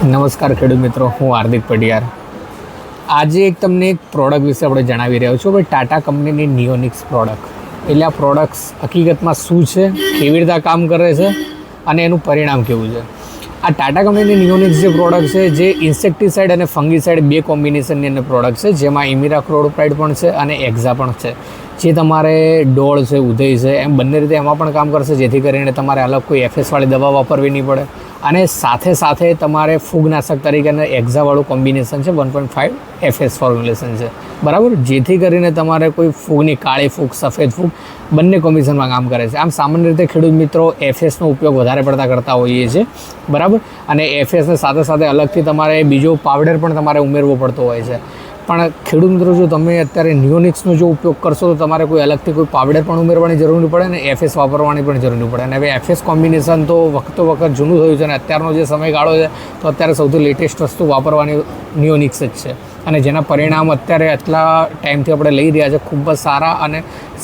નમસ્કાર ખેડૂત મિત્રો, હું હાર્દિક પટિયાર. આજે તમને એક પ્રોડક્ટ વિશે આપણે જણાવી રહ્યો છું. ભાઈ, ટાટા કંપનીની નિયોનિક્સ પ્રોડક્ટ. એટલે આ પ્રોડક્ટ્સ હકીકતમાં શું છે, કેવી રીતે કામ કરે છે અને એનું પરિણામ કેવું છે. આ ટાટા કંપનીની નિયોનિક્સ જે પ્રોડક્ટ છે, જે ઇન્સેક્ટિસાઇડ અને ફંગીસાઇડ બે કોમ્બિનેશનની અંદર પ્રોડક્ટ છે, જેમાં ઇમિડાક્લોપ્રાઇડ પણ છે અને એક્ઝા પણ છે, જે તમારે ડોળ છે, ઉદય છે, એમ બંને રીતે એમાં પણ કામ કરશે, જેથી કરીને તમારે અલગ કોઈ એફએસવાળી દવા વાપરવી નહીં પડે. અને સાથે સાથે તમારે ફૂગનાશક તરીકે એક્ઝાવાળું કોમ્બિનેશન છે, 1.5 એફએસ ફોર્મ્યુલેશન છે, બરાબર, જેથી કરીને તમારે કોઈ ફૂગની કાળી ફૂગ, સફેદ ફૂગ બંને કોમ્બિનેશનમાં કામ કરે છે. આમ સામાન્ય રીતે ખેડૂત મિત્રો એફએસનો ઉપયોગ વધારે પડતા કરતા હોઈએ છીએ, બરાબર, અને એફએસને સાથે સાથે અલગથી તમારે બીજો પાવડર પણ તમારે ઉમેરવો પડતો હોય છે. પણ ખેડૂત મિત્રો, જો તમે અત્યારે નિયોનિક્સનો જો ઉપયોગ કરશો તો તમારે કોઈ અલગથી કોઈ પાવડર પણ ઉમેરવાની જરૂર નહીં પડે અને એફએસ વાપરવાની પણ જરૂર નહીં પડે. અને હવે એફએસ કોમ્બિનેશન તો વખત જૂનું થયું છે અને અત્યારનો જે સમયગાળો છે તો અત્યારે સૌથી લેટેસ્ટ વસ્તુ વાપરવાની નિયોનિક્સ જ છે. અને જેના પરિણામ અત્યારે આટલા ટાઈમથી આપણે લઈ રહ્યા છે, ખૂબ જ સારા અને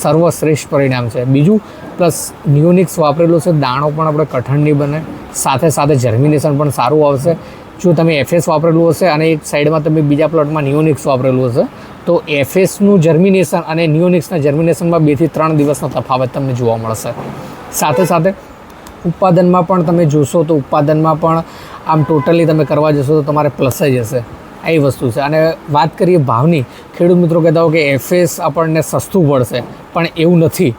સર્વશ્રેષ્ઠ પરિણામ છે. બીજું પ્લસ નિયોનિક્સ વાપરેલું છે, દાણો પણ આપણે કઠણ નહીં બને, સાથે સાથે જર્મિનેશન પણ સારું આવશે. જો તમે એફએસ વાપરેલું હશે અને એક સાઈડમાં તમે બીજા પ્લોટમાં નિયોનિક્સ વાપરેલું હશે તો એફએસનું જર્મિનેશન અને નિયોનિક્સના જર્મિનેશનમાં 2 થી 3 દિવસનો તફાવત તમને જોવા મળશે. સાથે સાથે ઉત્પાદનમાં પણ તમે જોશો તો ઉત્પાદનમાં પણ આમ ટોટલી તમે કરવા જશો તો તમારે પ્લસ જ હશે. એ વસ્તુ છે. અને વાત કરીએ ભાવની, ખેડૂત મિત્રો કહેતા હો કે એફએસ આપણને સસ્તું પડશે, પણ એવું નથી.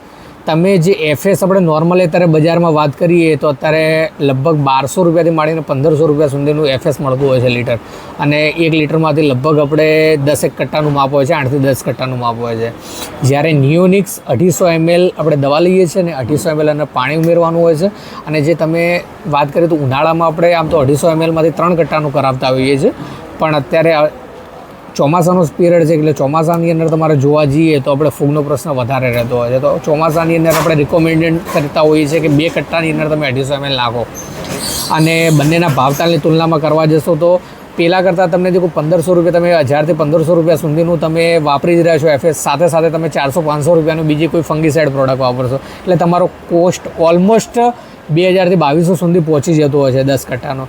તમે જે એફએસ આપણે નોર્મલી અત્યારે બજારમાં વાત કરીએ તો અત્યારે લગભગ 1200 રૂપિયાથી માંડીને 1500 રૂપિયા સુધીનું એફએસ મળતું હોય છે લીટર. અને 1 લીટરમાંથી લગભગ આપણે 10 કટ્ટાનું માપ હોય છે, 8 થી 10 કટ્ટાનું માપ હોય છે. જ્યારે નિયોનિક્સ 250 ml આપણે દવા લઈએ છીએ ને 250 ml અને પાણી ઉમેરવાનું હોય છે. અને જે તમે વાત કરીએ તો ઉનાળામાં આપણે આમ તો 250 mlમાંથી 3 કટ્ટાનું કરાવતા હોઈએ છીએ, પણ અત્યારે ચોમાસાનો પિરિયડ છે એટલે ચોમાસાની અંદર તમારે જોવા જઈએ તો આપણે ફૂગનો પ્રશ્ન વધારે રહેતો હોય છે. તો ચોમાસાની અંદર આપણે રિકોમેન્ડેડ કરતા હોઈએ છીએ કે 2 કટ્ટાની અંદર તમે 250 ml નાખો. અને બંનેના ભાવતાલની તુલનામાં કરવા જશો તો પહેલાં કરતાં તમને જો 1500 રૂપિયા, તમે 1000 થી 1500 રૂપિયા સુધીનું તમે વાપરી જ રહ્યા છો એફએસ, સાથે સાથે તમે 400-500 રૂપિયાનું બીજી કોઈ ફંગીસાઇડ પ્રોડક્ટ વાપરશો એટલે તમારો કોસ્ટ ઓલમોસ્ટ 2000 થી 2200 સુધી પહોંચી જતો હોય છે 10 કટ્ટાનો.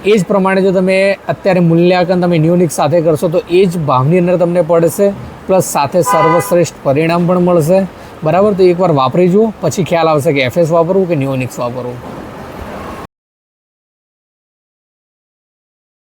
એ જ પ્રમાણે જો તમે અત્યારે મૂલ્યાંકન તમે નિયોનિક્સ સાથે કરશો તો એ જ ભાવની અંદર તમને પડશે, પ્લસ સાથે સર્વશ્રેષ્ઠ પરિણામ પણ મળશે, બરાબર. તો એકવાર વાપરી જુઓ, પછી ખ્યાલ આવશે કે એફએસ વાપરવું કે નિયોનિક્સ વાપરવું.